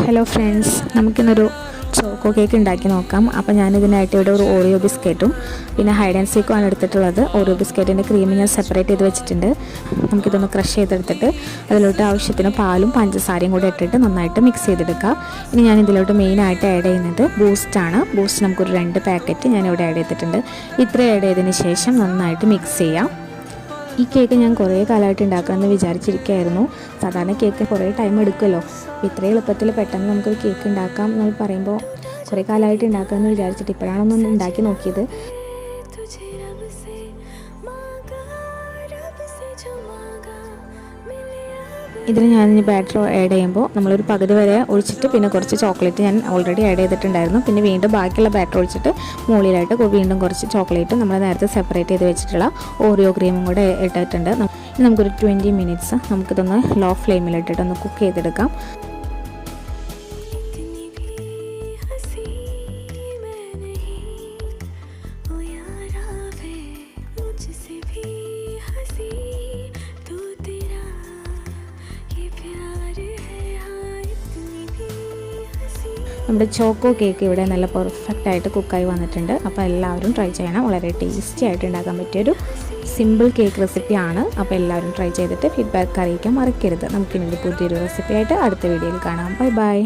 Hello friends, നമുക്കിന്നൊരു choco cake ഉണ്ടാക്കി നോക്കാം. അപ്പോൾ ഞാനിതിനായിട്ട് ഇവിടെ ഒരു ഓറിയോ ബിസ്ക്കറ്റും പിന്നെ ഹൈഡ് ആൻഡ് സീക്കുമാണ് എടുത്തിട്ടുള്ളത്. ഓറിയോ ബിസ്ക്കറ്റിൻ്റെ ക്രീം ഞാൻ സെപ്പറേറ്റ് ചെയ്ത് വെച്ചിട്ടുണ്ട്. നമുക്കിതൊന്ന് ക്രഷ് ചെയ്തെടുത്തിട്ട് അതിലോട്ട് ആവശ്യത്തിന് പാലും പഞ്ചസാരയും കൂടെ ഇട്ടിട്ട് നന്നായിട്ട് മിക്സ് ചെയ്തെടുക്കുക. ഇനി ഞാൻ ഇതിലോട്ട് മെയിനായിട്ട് ആഡ് ചെയ്യുന്നത് ബൂസ്റ്റാണ്. ബൂസ്റ്റ് നമുക്കൊരു 2 പാക്കറ്റ് ഞാനിവിടെ ആഡ് ചെയ്തിട്ടുണ്ട്. ഇത്ര ആഡ് ചെയ്തതിന് ശേഷം നന്നായിട്ട് മിക്സ് ചെയ്യാം. ഈ കേക്ക് ഞാൻ കുറേ കാലമായിട്ട് ഉണ്ടാക്കണമെന്ന് വിചാരിച്ചിരിക്കുകയായിരുന്നു. സാധാരണ കേക്ക് കുറേ ടൈം എടുക്കുമല്ലോ. അപ്പോൾ ഇത്രയും എളുപ്പത്തിൽ പെട്ടെന്ന് നമുക്കൊരു കേക്ക് ഉണ്ടാക്കാം എന്ന് പറയുമ്പോൾ കുറേ കാലമായിട്ട് ഉണ്ടാക്കാമെന്ന് വിചാരിച്ചിട്ട് ഇപ്പോഴാണ് ഒന്ന് ഉണ്ടാക്കി നോക്കിയത്. ഇതിൽ ഞാനിനി ബാറ്റർ ആഡ് ചെയ്യുമ്പോൾ നമ്മളൊരു പകുതി വരെ ഒഴിച്ചിട്ട് പിന്നെ കുറച്ച് ചോക്ലേറ്റ് ഞാൻ ഓൾറെഡി ആഡ് ചെയ്തിട്ടുണ്ടായിരുന്നു. പിന്നെ വീണ്ടും ബാക്കിയുള്ള ബാറ്റർ ഒഴിച്ചിട്ട് മുകളിലായിട്ട് വീണ്ടും കുറച്ച് ചോക്ലേറ്റ് നമ്മൾ നേരത്തെ സെപ്പറേറ്റ് ചെയ്ത് വെച്ചിട്ടുള്ള ഓറിയോ ക്രീമും കൂടെ ഇട്ടിട്ടുണ്ട്. നമുക്കൊരു 20 മിനിറ്റ്സ് നമുക്കിതൊന്ന് ലോ ഫ്ലെയിമിലിട്ടിട്ടൊന്ന് കുക്ക് ചെയ്തെടുക്കാം. നമ്മുടെ ചോക്കോ കേക്ക് ഇവിടെ നല്ല പെർഫെക്റ്റായിട്ട് കുക്കായി വന്നിട്ടുണ്ട്. അപ്പോൾ എല്ലാവരും ട്രൈ ചെയ്യണം. വളരെ ടേസ്റ്റി ആയിട്ട് ഉണ്ടാക്കാൻ പറ്റിയൊരു സിമ്പിൾ കേക്ക് റെസിപ്പിയാണ്. അപ്പോൾ എല്ലാവരും ട്രൈ ചെയ്തിട്ട് ഫീഡ്ബാക്ക് അറിയിക്കാൻ മറക്കരുത്. നമുക്കിനി പുതിയൊരു റെസിപ്പിയായിട്ട് അടുത്ത വീഡിയോയിൽ കാണാം. Bye bye.